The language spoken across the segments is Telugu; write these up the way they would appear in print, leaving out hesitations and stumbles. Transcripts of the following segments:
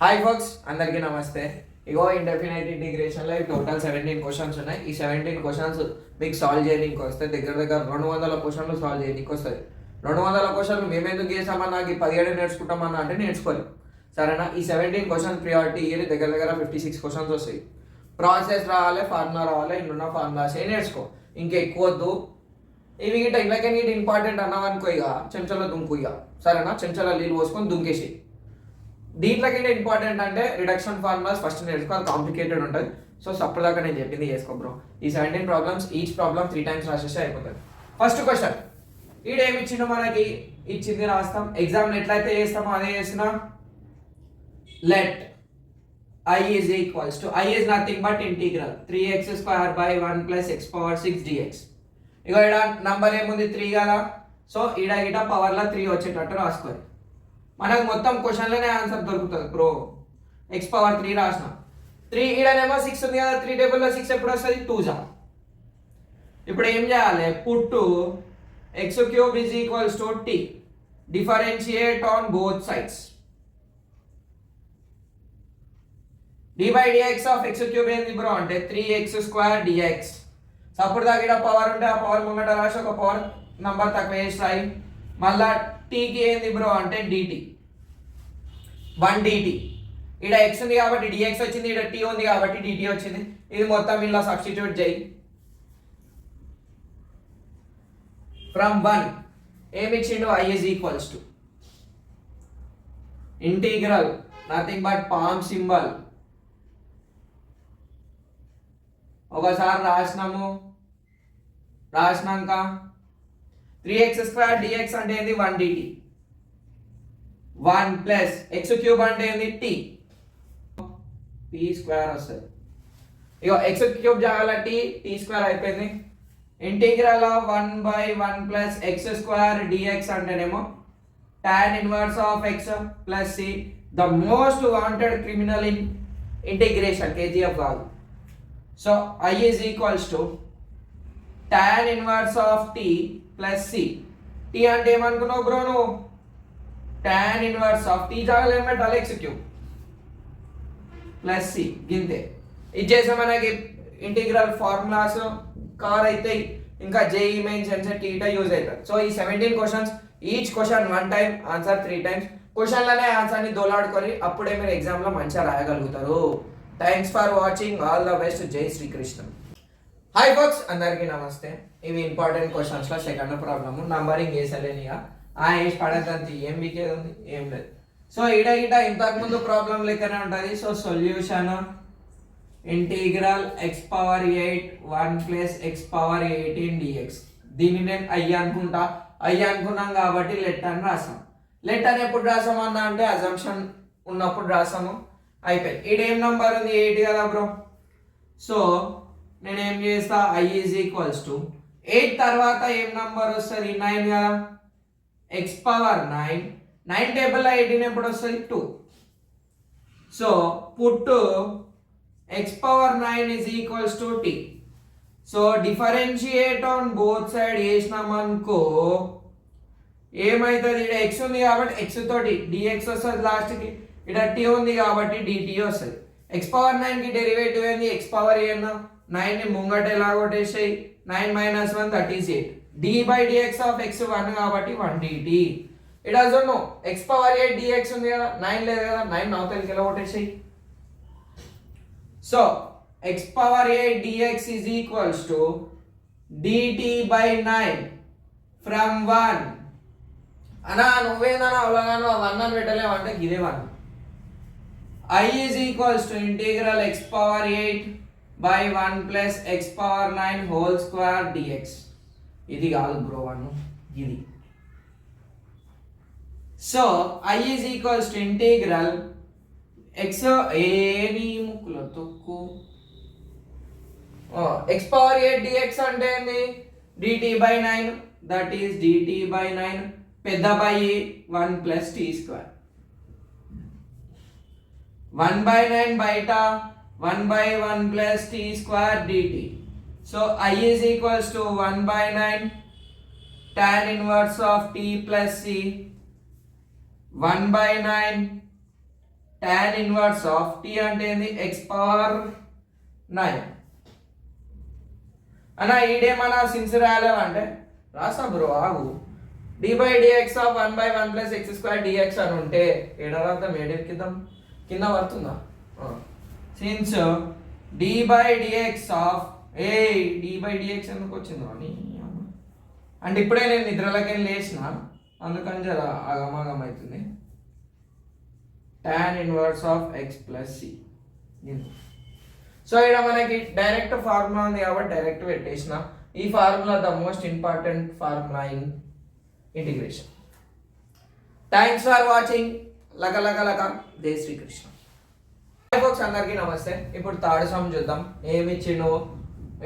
హాయ్ ఫోక్స్, అందరికీ నమస్తే. ఇగో ఇండెఫినైట్ ఇంటిగ్రేషన్లో టోటల్ 17 క్వశ్చన్స్ ఉన్నాయి. ఈ 17 క్వశ్చన్స్ మీకు సాల్వ్ చేయడానికి వస్తే దగ్గర 200 క్వశ్చన్లు సాల్వ్ చేయడానికి వస్తుంది. 200 క్వశ్చన్లు మేము ఎందుకు చేసామన్నా, నాకు 17 నేర్చుకుంటామన్నా అంటే నేర్చుకోలేం. సరేనా? ఈ 17 క్వశ్చన్స్ ప్రియారిటీ ఇయర్ దగ్గర 56 క్వశ్చన్స్ వస్తాయి. ప్రాసెస్ రావాలి, ఫార్ములా రావాలి, ఇందున్న ఫార్ములాస్ నేర్చుకో, ఇంకెక్కువ వద్దు. ఇవి గిట్ట ఇళ్ళకని గిట్ట ఇంపార్టెంట్ అన్నావనుకో, ఇక చెంచాలో దుంకు, ఇక సరేనా? చెంచాలో నీళ్ళు పోసుకొని దుంకేసి. దీంట్లోకి ఇంపార్టెంట్ అంటే రిడక్షన్ ఫార్ములాస్ ఫస్ట్ నేర్చుకో, అది కాంప్లికేటెడ్ ఉంటుంది. సో సప్పటిదాకా నేను చెప్పింది చేసుకో బ్రో. ఈ 17 ప్రాబ్లమ్స్, ఈచ్ ప్రాబ్లమ్ 3 times రాసేస్తే అయిపోతుంది. ఫస్ట్ క్వశ్చన్, ఈడేమి ఇచ్చిండు మనకి, ఇచ్చింది రాస్తాం. ఎగ్జామ్లో ఎట్లయితే చేస్తామో అదే చేసిన. Let I is equals to, I is nothing but integral 3x square by 1 plus x power 6 dx. ఇక ఇక్కడ నంబర్ ఏముంది, 3 కదా. సో ఈడ గిట పవర్లో 3 వచ్చేటట్టు రాసుకోవాలి. మనకు మొత్తం క్వశ్చన్లోనే ఆన్సర్ దొరుకుతుంది బ్రో. ఎక్స్ పవర్ 3 రాసిన, 3 ఈడనేమో 6 ఉంది కదా. 3 టేబుల్లో 6 ఎప్పుడు వస్తుంది, 2 జా. ఇప్పుడు ఏం చేయాలి, put x cube is equals to t, differentiate on both sides. D by dx of x cube ఏంది బ్రో అంటే 3x స్క్వేర్ డిఎక్స్. సో అప్పుడు దాకా పవర్ ఉంటే ఆ పవర్ ముంగట రాసి ఒక పవర్ నంబర్ తక్కువ వేస్తాయి. మళ్ళా టీకి ఏంది బ్రో అంటే డిటి, 1 డిటి. ఇక్కడ ఎక్స్ ఉంది కాబట్టి డిఎక్స్ వచ్చింది, ఇక్కడ టీ ఉంది కాబట్టి డిటి వచ్చింది. ఇది మొత్తం ఇలా సబ్స్టిట్యూట్ చేయి. ఫ్రమ్ 1 ఏమి ఇచ్చిండు, I is equals to integral nothing but palm symbol. ఒకసారి రాసినాక 3x స్క్వేర్ dx అంటే ఏంది, 1 dt. 1 ప్లస్ ఎక్స్ క్యూబ్ అంటే ఏంది, t. p స్క్వేర్ వస్తుంది. ఇక ఎక్స్ క్యూబ్ జాగాల t స్క్వేర్ అయిపోయింది. Integral of 1 by 1 plus x square dx అంటేనేమో tan inverse of x plus c. The most wanted criminal in integration, KGF కాదు. So I is equals to tan inverse of t plus c. T అంటే ఏమనుకున్నావు బ్రో నువ్వు, tan ఇన్వర్స్ ఆఫ్ టీ జాగాలో ఏం పెట్టాలి, ఎక్స్ క్యూబ్ ప్లస్ సి, గింతే. ఇది చేసే మనకి ఇంటిగ్రల్ ఫార్ములాస్ కవర్ అవుతాయి. ఇంకా జేఈ మెయిన్స్ ఎంసెట్ టీటా యూజ్ అవుతుంది. సో ఈ 17 questions, each question 1 time, answer 3 times. క్వశ్చన్లోనే ఆన్సర్ని దోలాడుకొని అప్పుడే మీరు ఎగ్జామ్లో మంచిగా రాయగలుగుతారు. Thanks for watching, all the best. జై శ్రీకృష్ణ. హాయ్ ఫోక్స్, అందరికీ నమస్తే. ఇవి ఇంపార్టెంట్ క్వశ్చన్స్లో సెకండ్ ప్రాబ్లమ్. నంబరింగ్ వేసలేని వేసి పడేదంత ఏం వీకేది ఉంది, ఏం లేదు. సో ఇడ ఇంతకుముందు ప్రాబ్లం లెక్కనే ఉంటుంది. So solution integral x power 8 1 plus x power 18 dx. దీన్ని నేను అయ్యి అనుకున్నాం కాబట్టి లెట్ అని రాసాం. లెట్ అని ఎప్పుడు రాసామన్నా అంటే అజంప్షన్ ఉన్నప్పుడు రాసాము, అయిపోయింది. ఈడేం నంబర్ ఉంది, 8 కదా బ్రో. సో నేను ఏం చేస్తా, I is equals to 8 తర్వాత ఏం నంబర్ వస్తుంది, 9 కదా. ఎక్స్ పవర్ 9 టేబుల్లో 18 ఎప్పుడు వస్తుంది, 2. So put x power 9 is equals to t. So differentiate on both side చేసినామనుకో ఏమవుతుంది, ఇక్కడ ఎక్స్ ఉంది కాబట్టి ఎక్స్ తోటి డిఎక్స్ వస్తుంది లాస్ట్కి. ఇక్కడ టీ ఉంది కాబట్టి డిటి వస్తుంది. ఎక్స్ పవర్ 9కి డెరివేటివ్ ఏంది, ఎక్స్ పవర్ ఏనా 9ని ముంగట ఎలా కొట్టేసాయి, 9 - 1 that is 8. d by dx of x 1 కాబట్టి 1 dt. It also no x power 8 dx ఉంది కదా, 9 లేదు కదా, 9 అవతలకి ఎలా కొట్టేసాయి. So x power 8 dx is equals to dt by 9 from 1. అన్నా నువ్వేందన్నా అవగానో 1 అని పెట్టలేము అంటే ఇదే 1. I is equals to integral x power 8 by 1 plus x power 9 whole square dx. ఇది కాదు బ్రో 1, ఇది. So I is equals to integral x ఏని ముక్కులో తొక్కు x power 8 dx అంటే ఏంది, dt by 9 that is dt by 9 పెద్ద by 1 plus t square. 1 by 9 బయట 1 by 1 plus t square dt. So I is equals to 1 by 9 tan inverse of t plus c 1 by 9 tan inverse of t అంటే ఏంది x పవర్ 9 అన్న ఈడేమన్నా సిన్సియర్ అంటే రాసా బ్రో ఆగు d by dx of 1 by 1 plus x square dx అని ఉంటే ఏడార్థం కింద పడుతుందా since d by dx of d by dx ఎందుకు వచ్చిందో అని అంటే ఇప్పుడే నేను నిద్రలోకి లేచిన అందుకని జర ఆగమాగం అవుతుంది tan inverse of x plus c so ఇక్కడ మనకి డైరెక్ట్ ఫార్ములా ఉంది కాబట్టి డైరెక్ట్ పెట్టేసిన ఈ formula the most important formula in integration. Thanks for watching. లక జై శ్రీకృష్ణ. ఫోక్స్ అందరికీ నమస్తే. ఇప్పుడు థర్డ్ సమ్ చూద్దాం. ఏమి ఇచ్చిండు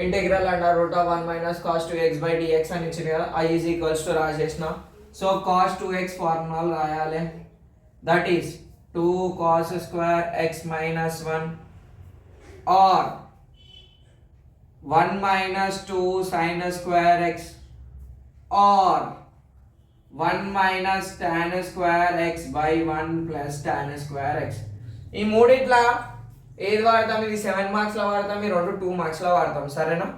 integral under root of 1 minus cos 2x by dx అని ఇచ్చింది కదా. I ఈజ్ ఈక్వల్స్ టు రాసేసిన. సో కాస్ 2x ఫార్ములా రాయాలి. That is 2 cos square x minus 1 or 1 minus 2 sin square x or 1 minus tan square x by 1 plus tan square x. ఈ మూడిట్లా ఏది వాడతాం? ఇది 7 మార్క్స్ లో వాడతాం, ఈ రెండు 2 మార్క్స్ లో వాడతాం. సరేనా?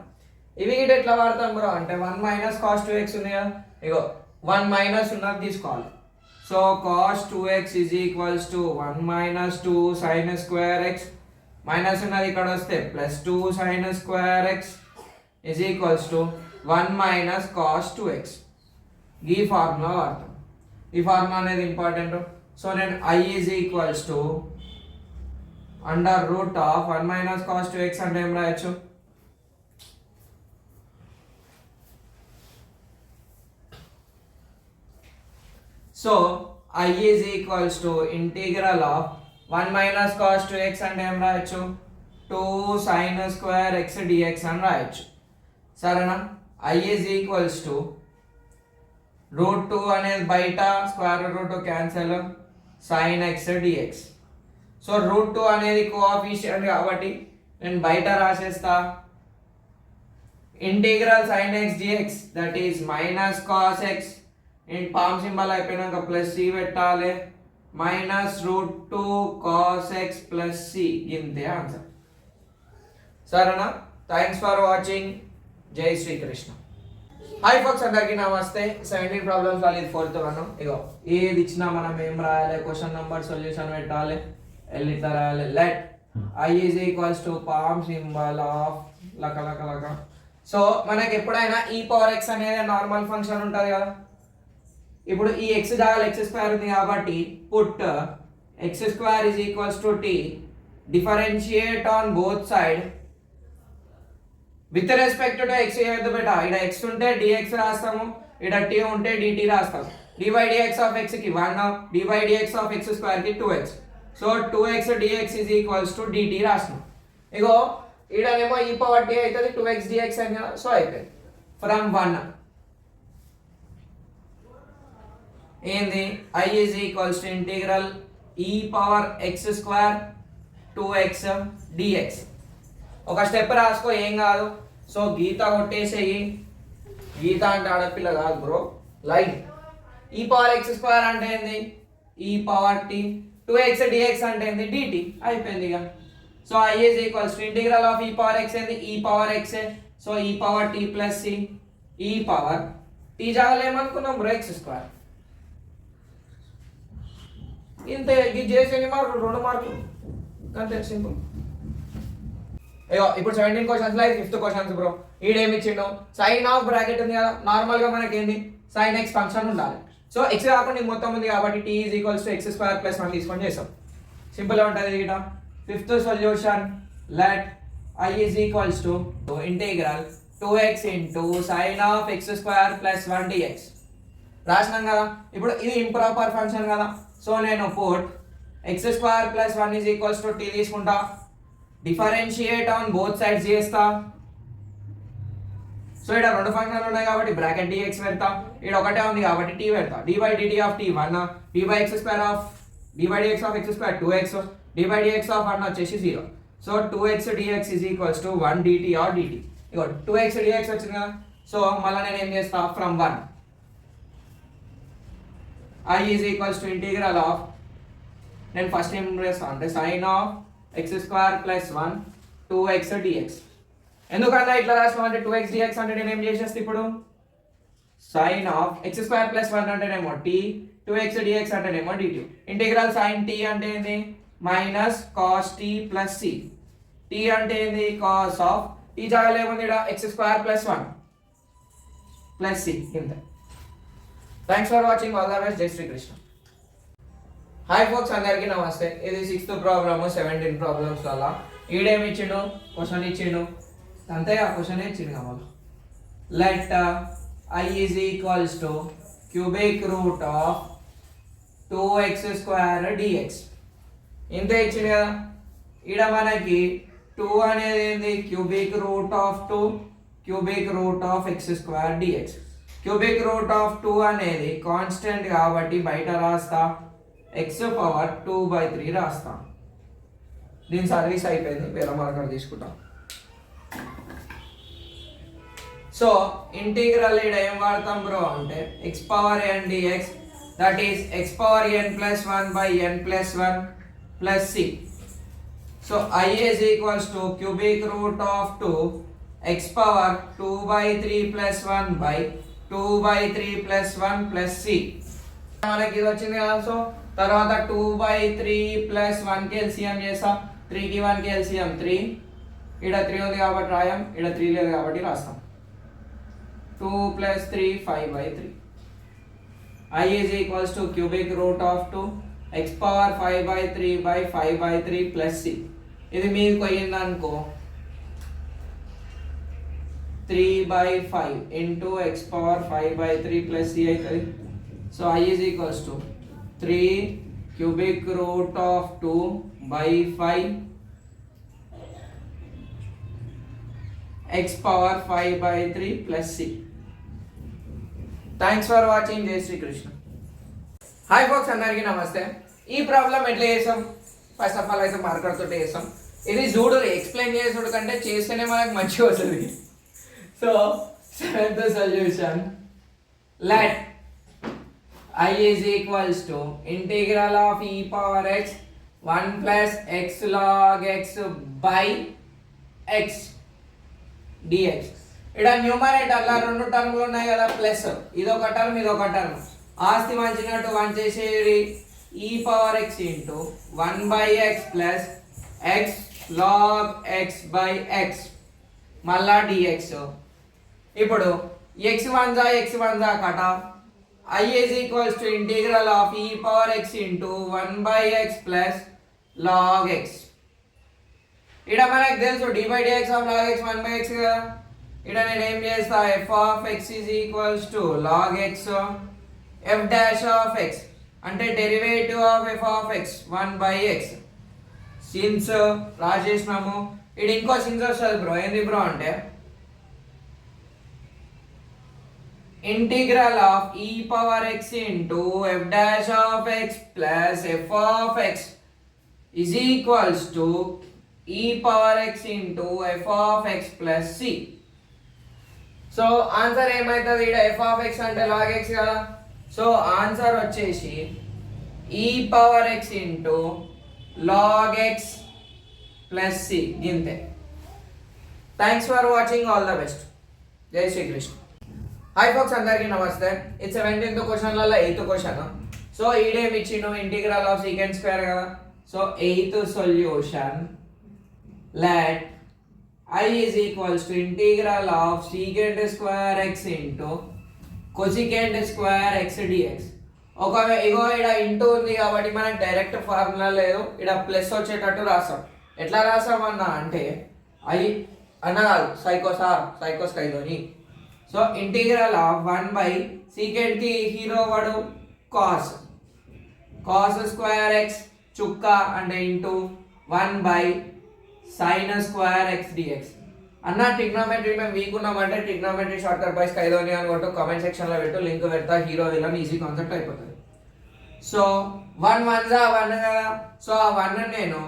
ఇవి గిట్ ఎట్లా వాడతాం బ్రో అంటే 1 మైనస్ కాస్ 2x ఉంది కదా, ఇగో 1 మైనస్ ఉన్నది తీసుకోవాలి. So cos 2x is equals to 1 minus 2 sin square x minus ఉన్నది ఇక్కడ వస్తే plus 2 sin square x is equals to 1 minus cos 2x. ఈ ఫార్ములా వాడతాం. ఈ ఫార్ములా అనేది ఇంపార్టెంట్. సో నేను I is equals to under root of 1 minus cos 2x అంటే ఏం రాయొచ్చు? So I is equals to integral of 1 minus cos 2x అంటే ఏం రాయొచ్చు? 2 sin square x dx అని రాయొచ్చు. సరేనా? I is equals to root 2 అనేది బయట, square root cancel, sin x dx. So root 2 అనేది కోఎఫిషియంట్ కాబట్టి నేను బయట రాసేస్తా. Integral sin x dx that is minus cos x. నేను పామ్ సింబల్ అయిపోయినాక ప్లస్ సి పెట్టాలి. Minus root 2 cos x plus c. ఇంతే ఆన్సర్. సరేనా? Thanks for watching. జై శ్రీకృష్ణ. హాయ్ ఫోక్స్ అందరికీ నమస్తే. 17 ప్రాబ్లమ్స్ వాళ్ళు ఇది 4th వన్. ఇగో ఏది ఇచ్చినా మనం ఏం రాయాలి? క్వశ్చన్ నంబర్ సొల్యూషన్ పెట్టాలి. ఎల్లిత రాయాలి. Let I is equals to palm symbol of లక. సో మనకి ఎప్పుడైనా ఈ పవర్ x అనేది నార్మల్ ఫంక్షన్ ఉంటుంది కదా. ఇప్పుడు ఈ x జాగాలో x స్క్వేర్ ఉంది కాబట్టి put x square is equals to t, differentiate on both side with respect to x ఏదో బేటా. ఇక్కడ x ఉంటే dx రాస్తాము, ఇక్కడ t ఉంటే dt రాస్తాము. dy dx ఆఫ్ x కి 1, dy dx of x square కి 2x. So 2x dx is equals to dt రాస్తాం. ఇగో ఈడనేమో ఈ పవర్ t అవుతుంది, 2x dx అని. సో అయిపోయింది. ఫ్రమ్ 1 ఏంది? I is equals to integral e power x square 2x dx. ఒక స్టెప్ రాసుకో, ఏం కాదు. సో గీత కొట్టేసేయి. గీత అంటే ఆడపిల్ల కాదు బ్రో, లైన్. ఈ పవర్ x స్క్వేర్ అంటే ఏంది? ఈ పవర్ t. 2x dx అంటే ఏంది? dt. అయిపోయింది ఇక. So I is equals to integral of ఈ పవర్ x ఏంది? ఈ పవర్ x. సో ఈ పవర్ t ప్లస్ సి. ఈ పవర్ t జాగాలో ఏమనుకున్నాం బ్రో? x square. ఇంతే. ఇది చేసి ఎన్ని మార్కులు? 2 మార్కులు. అంతే సింపుల్. అయ్యో ఇప్పుడు 17 questions like 5th questions bro. ఈడేమి ఇచ్చిండు? సైన్ ఆఫ్ బ్రాకెట్ ఉంది కదా. నార్మల్ గా మనకి ఏంది? సైన్ ఎక్స్ ఫంక్షన్ ఉండాలి. సో ఎక్స్ కాకుండా మొత్తం ఉంది కాబట్టి t is equals to x square plus 1 తీసుకొని చేస్తాం. సింపుల్ గా ఉంటుంది ఇట. 5th solution let I is equals to integral 2x into sine of x square plus 1 dx రాసినాం కదా. ఇప్పుడు ఇది ఇంప్రాపర్ ఫంక్షన్ కదా. సో నేను put x square plus 1 is equals to t తీసుకుంటా, డిఫరెన్షియేట్ ఆన్ బోత్ సైడ్స్ చేస్తా. సో ఇక్కడ రెండు ఫంక్షన్లు ఉన్నాయి కాబట్టి బ్రాకెట్ dx పెడతా. ఇక్కడ ఒకటే ఉంది కాబట్టి t పెడతా. dy dt of t 1, dy x square of dy dx of x square 2x, dy dx of 1 వచ్చేసి 0. So 2x dx is equals to 1 dt or dt. ఇగో 2x dx వచ్చింది కదా. సో మళ్ళీ నేను ఏం చేస్తా? From 1 I is equals to integral of నేను ఫస్ట్ ఏం చేస్తాను అంటే sign of x² + 1 2x dx. ఎందుకన్నా ఇట్లా రాస్తాం అంటే 2x dx అంటే నేను ఏం చేసేస్తా ఇప్పుడు సైన్ ఆఫ్ x² + 1 అంటేనేమో t, 2x dx అంటేనేమో dt. ఇంటిగ్రల్ సైన్ t అంటే ఏంది minus cos t plus c. t అంటే ఏంది కాస్ ఆఫ్ ఈ జాగాలో ఏముంది ఇక్కడ x² + 1 ప్లస్ c ఇంత. Thanks for watching. All the best. జై శ్రీకృష్ణ. హాయ్ ఫోక్స్, అందరికీ నమస్తే. ఇది 6th ప్రాబ్లమ్ 17 ప్రాబ్లమ్స్ వల్ల ఈడేమి ఇచ్చిండు క్వశ్చన్ ఇచ్చిండు అంతే. ఆ క్వశ్చన్ ఇచ్చిండు కావాలి. Let I is equals to cubic root of 2x² dx. ఇంత ఇచ్చింది కదా. ఈడ మనకి 2 అనేది ఏంది cubic root of 2 cubic root of x² dx. Cubic root of 2 అనేది కాన్స్టెంట్ కాబట్టి బయట రాస్తా x⁻2/3 రాస్తా. దీని సర్వీస్ అయిపోయింది, వేరే మార్కర్ తీసుకుంటాం. సో ఇంటిగ్రల్ ఇక్కడ ఏం వాడతాం బ్రో అంటే x⁻n dx, that is x⁻n + 1/n + 1 + c. So I is equals to cubic root of 2 x⁻2/3 + 1/2/3 + 1 + c. మనకి ఇది వచ్చింది కదా. సో తర్వాత 2/3 + 1 కి LCM చేస్తా. 3 కి 1 కి LCM 3. ఇక్కడ 3 ఉంది కాబట్టి రాయం, ఇక్కడ 3 లేదు కాబట్టి రాస్తాం. 2 + 3 5/3. I is equals to cubic root of 2 x⁻5/3/5/3 + c. ఇది మీకు పోయింది అనుకో 3/5 into x⁻5/3 + c అవుతుంది. So I is equals to 3 cubic root of 2/5 x⁻5/3 + c. Thanks for watching. జై శ్రీకృష్ణ. హాయ్ ఫోక్స్, అందరికీ నమస్తే. ఈ ప్రాబ్లం ఎట్లా చేసాం? ఫస్ట్ ఆఫ్ ఆల్ అయితే మార్కర్ తోటి చేసాం. ఇది చూడు ఎక్స్ప్లెయిన్ చేసుడు కంటే చేస్తేనే మనకు మంచిగా వస్తుంది. So 7th solution. Let I is equals to integral of e⁻x 1 + x log x by x dx. ఇక్కడ న్యూమరేటర్లో 2 టర్మ్లు ఉన్నాయి కదా, ప్లస్ ఇదొక టర్మ్ ఇదొక టర్మ్. ఆస్తి మంచినట్టు 1 చేసేది e⁻x into 1/x plus x log x by x మళ్ళా dx. ఇప్పుడు x1 కట. I is equals to integral of e⁻x into 1/x plus log x. ఇక్కడ మనకు తెలుసు d/dx of log x 1/x కదా. ఇక్కడ నేను ఏం చేస్తా f of x is equals to log x f dash of x అంటే derivative of f of x 1/x. సిన్స్ రాసేసినాము. ఇది ఇంకో సిన్స్ వస్తుంది బ్రో. ఏంది బ్రో అంటే integral of e⁻x into f dash of x plus f of x is equals to e⁻x into f of x plus c. So answer ఏమవుతుంది? ఇక్కడ f of x అంటే log x కదా. సో ఆన్సర్ వచ్చేసి e⁻x into log x plus c. గింతే. Thanks for watching. All the best. జై శ్రీకృష్ణ. హాయ్ ఫోక్స్, అందరికీ నమస్తే. ఇది 17th క్వశ్చన్లలో 8th క్వశ్చన్. సో ఈడేమి ఇచ్చిండు ఇంటిగ్రల్ ఆఫ్ సీకెంట్ స్క్వేర్ కదా. So 8th solution. Let I is equals to integral of secant square x into cosecant square x dx. ఒకవేళ ఇగో ఇక్కడ ఇంటూ ఉంది కాబట్టి మనకి డైరెక్ట్ ఫార్ములా లేదు, ఇక్కడ ప్లస్ వచ్చేటట్టు రాస్తాం. ఎట్లా రాస్తామన్నా అంటే ఐ అన్నగాదు సైకోస్కైలోని. సో ఇంటిగ్రల్ ఆఫ్ 1/secant కి హీరో వాడు కాస్ స్క్వేర్ ఎక్స్ చుక్క అంటే into 1/sin square x dx. అన్న ట్రిగ్నోమెట్రీ మేము వీక్ ఉన్నామంటే ట్రిగ్నోమెట్రీ షార్ట్ కట్ బై స్కైలోని అని కొట్టు, కామెంట్ సెక్షన్లో పెట్టు, లింక్ పెడతా. హీరో విలన్ ఈజీ కాన్సెప్ట్ అయిపోతుంది. సో 1 1 కదా. సో ఆ 1 నేను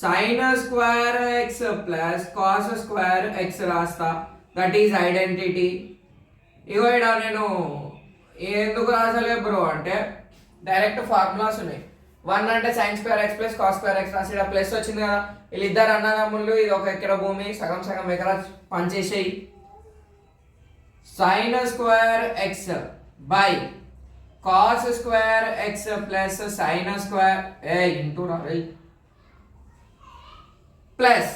sin square x plus cos square x రాస్తా. That is identity. ఇగో ఇక్కడ నేను ఎందుకు రాసలే బ్రో అంటే డైరెక్ట్ ఫార్ములాస్ ఉన్నాయి. 1 అంటే sign square x plus cos square X రాసి ఇక్కడ ప్లస్ వచ్చింది కదా, వీళ్ళిద్దరు అన్నదమ్ముళ్ళు, ఇది ఒక ఎకరా భూమి, సగం సగం ఎకరా పనిచేసేయి. Sine square x by cos square x plus sine square into plus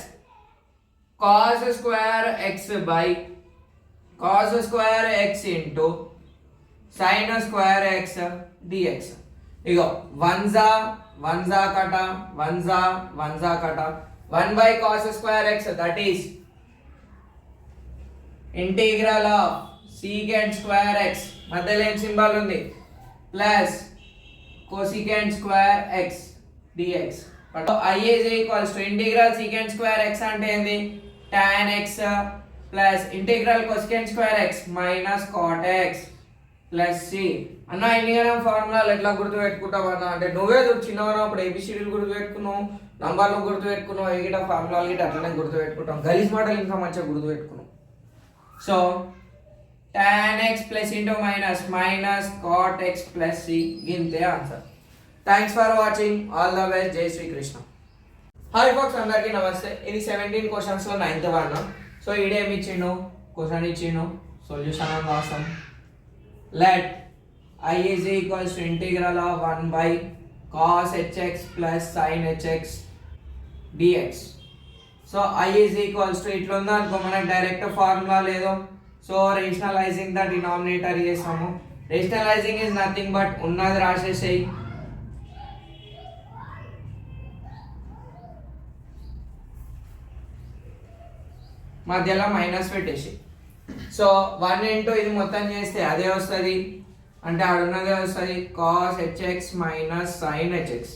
cos square x by cos square x into sine square x dx. ఇగో వన్ జా కట 1 by cos square x, that is integral of secant square x మధ్యలో ఏం సింబల్ ఉంది plus cosecant square x dx. I is equals to integral secant square x అంటే ఏంది tan x plus integral cosecant square x minus cot x plus c. అన్న ఇన్నిగనం ఫార్ములాలు ఎట్లా గుర్తు పెట్టుకుంటావు అన్న అంటే నువ్వే చిన్నవరం అప్పుడు ఏబిసిడీలు గుర్తు పెట్టుకున్నావు, నంబర్లు గుర్తు పెట్టుకున్నావు, ఏ గిట ఫార్ములాలు గిట అట్లనే గుర్తు పెట్టుకుంటాం, గలీజ్ మాటలు ఇంకా మంచిగా గుర్తు పెట్టుకున్నావు. So tan x plus into minus cot x plus c, ఇంతే answer. Thanks for watching, all the best, జై శ్రీకృష్ణ. హాయ్ ఫోక్స్, అందరికీ నమస్తే. ఇది 17 క్వశ్చన్స్లో 9th వన్. సో ఈడేమి ఇచ్చిండు, క్వశ్చన్ ఇచ్చిండు, సొల్యూషన్ అని రాస్తాం. Let I is equals to integral of 1 by cos hx plus sin hx dx. So I is equals to ఇట్లా ఉందా అనుకో, మనకు డైరెక్ట్ ఫార్ములా లేదు. సో రేషనలైజింగ్ ద డినామినేటర్ చేసాము. రేషనలైజింగ్ ఇస్ నథింగ్ బట్ ఉన్నది రాసేసేయి. మధ్యలో మైనస్ పెట్టేసి, సో 1 ఇంటూ ఇది మొత్తం చేస్తే అదే వస్తుంది, అంటే ఆడున్నదే వస్తుంది cos h x minus sine h x.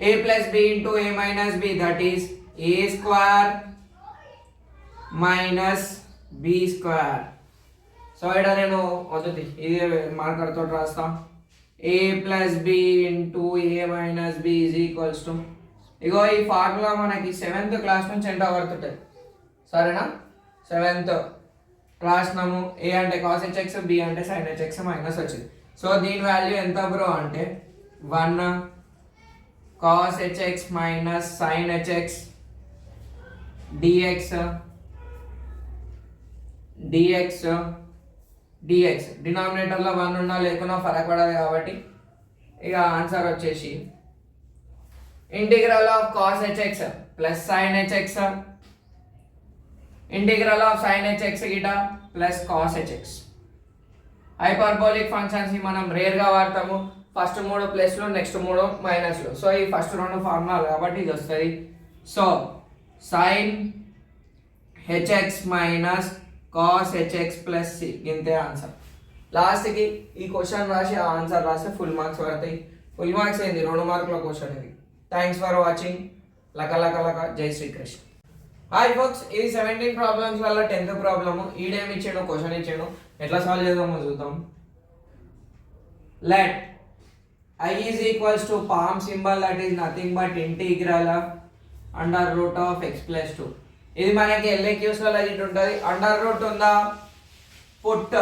A plus b into a minus b, that is a square minus b square. So ఇక్కడ నేను వద్దు ఇది మార్కర్ తోటి రాస్తాం. A plus b into a minus b is equals to, ఇగో ఈ ఫార్ములా మనకి 7th క్లాస్ నుంచి ఎంటర్ పడుతుంటుంది, సరేనా? 7th రాసినాము. ఏ అంటే కాస్ హెచ్ఎక్స్, బి అంటే సైన్ హెచ్ఎక్స్ మైనస్ వచ్చింది. సో దీని వాల్యూ ఎంత బ్రో అంటే 1 cos h x minus sine h x dx డినామినేటర్లో 1 ఉన్నా లేకున్నా ఫరక్ పడదు కాబట్టి ఇక ఆన్సర్ వచ్చేసి integral of cos h x plus sine h x integral of sine h x గిట plus cos h x. Hyperbolic functions ని మనం రేర్గా వాడతాము. ఫస్ట్ 3 ప్లస్లు, నెక్స్ట్ 3 మైనస్లు. సో ఈ ఫస్ట్ 2 ఫార్ములాలు కాబట్టి ఇది వస్తుంది. So sine h x minus cos h x plus c, ఇంతే ఆన్సర్. లాస్ట్కి ఈ క్వశ్చన్ రాసి ఆ ఆన్సర్ రాస్తే ఫుల్ మార్క్స్ పడతాయి. ఫుల్ మార్క్స్ ఏంది 2 మార్కుల క్వశ్చన్ ఇది. Thanks for watching. లక జై శ్రీకృష్ణ. హాయ్ ఫోక్స్, ఇది 17 ప్రాబ్లమ్స్ వల్ల 10th ప్రాబ్లమ్. ఈడేమి ఇచ్చాడు, క్వశ్చన్ ఇచ్చాడు, ఎట్లా సాల్వ్ చేద్దామో చూద్దాం. Let I is equals to palm symbol, that is nothing but integral of under root of x plus 2. ఇది మనకి LAQs లో ఇట్ ఉంటుంది. అండర్ రూట్ ఉందా, put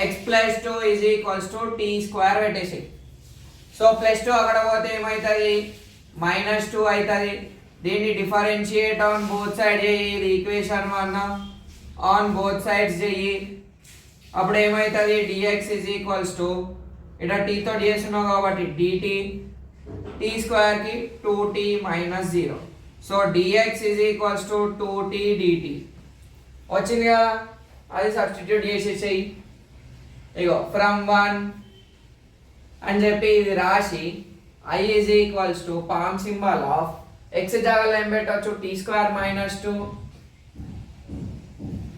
x plus 2 is equals to t square పెట్టేసి. సో ప్లస్ 2 అక్కడ పోతే ఏమవుతుంది, -2 అవుతుంది. దీన్ని డిఫరెన్షియేట్ ఆన్ బోత్ సైడ్ చేయి, ఇది ఈక్వేషన్ 1 ఆన్ బోత్ సైడ్స్ చెయ్యి. అప్పుడు ఏమవుతుంది, dx is equals to ఇక్కడ t తో చేస్తున్నావు కాబట్టి dt, t స్క్వేర్ కి 2t minus 0. So dx is equals to 2t dt వచ్చింది కదా, అది సబ్స్టిట్యూట్ చేసేసేయి. ఇగో ఫ్రమ్ 1 అని చెప్పి ఇది రాసి I is equals to palm symbol of x జాగాలో ఏం పెట్టవచ్చు, t స్క్వేర్ మైనస్ 2.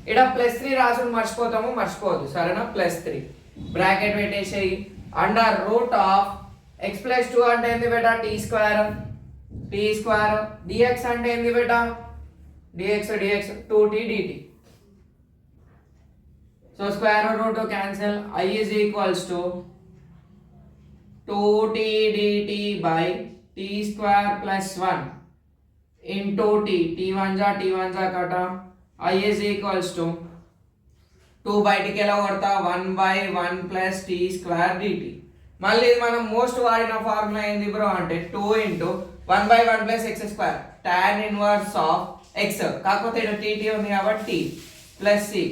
ఇక్కడ +3 రాసుడు మర్చిపోవద్దు, సరేనా? +3 బ్రాకెట్ పెట్టేసేయి. Under root of x plus 2 అంటే ఏంది బేటా, t స్క్వేర్ dx అంటే ఏంది బేటా, dx 2t dt. So square root cancel. I is equals to 2t dt by t square plus 1 into t1 జా కట. I is equals to 2 బయటికి ఎలా కొడతా, 1/1 ప్లస్ టీ స్క్వేర్ dt. మళ్ళీ ఇది మనం మోస్ట్ వాడిన ఫార్ములా ఏంది బ్రో అంటే 2 × 1/1 + x² tan inverse of x, కాకపోతే ఇక్కడ tt ఉంది కాబట్టి ప్లస్ c.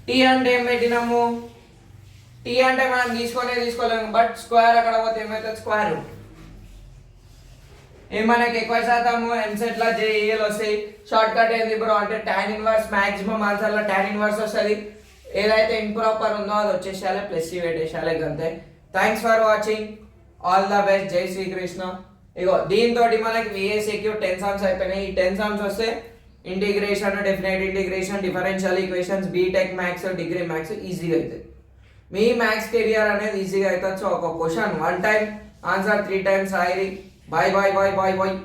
t అంటే ఏం పెట్టినాము, t అంటే మనం తీసుకోలేము, బట్ స్క్వేర్ అక్కడ పోతే ఏమవుతుంది స్క్వేర్ రూట్. మనకి ఎక్కువ శాతము ఎంసెట్ లా జేఈఎల్ వస్తాయి. షార్ట్ కట్ ఏంది బ్రో అంటే tan ఇన్వర్స్, మాక్సిమం ఆన్సర్ లో tan ఇన్వర్స్ వస్తుంది. ఏదైతే ఇంప్రాపర్ ఉందో అది వచ్చేసేయాలి, ప్లస్ సి పెట్టేసేయాలి అంతే. Thanks for watching, all the best, జై శ్రీకృష్ణ. ఇగో దీంతో మనకి విఏసీక్యూ 10 సమ్స్ అయిపోయినాయి. ఈ 10 సమ్స్ వస్తే integration, definite integration, differential equations, BTech maths, degree maths ఈజీగా అవుతుంది. మీ మ్యాథ్స్ కెరియర్ అనేది ఈజీగా అవుతుంది. సో ఒక క్వశ్చన్ 1 టైం ఆన్సర్ 3 టైమ్స్ రాయి. Bye bye bye bye bye.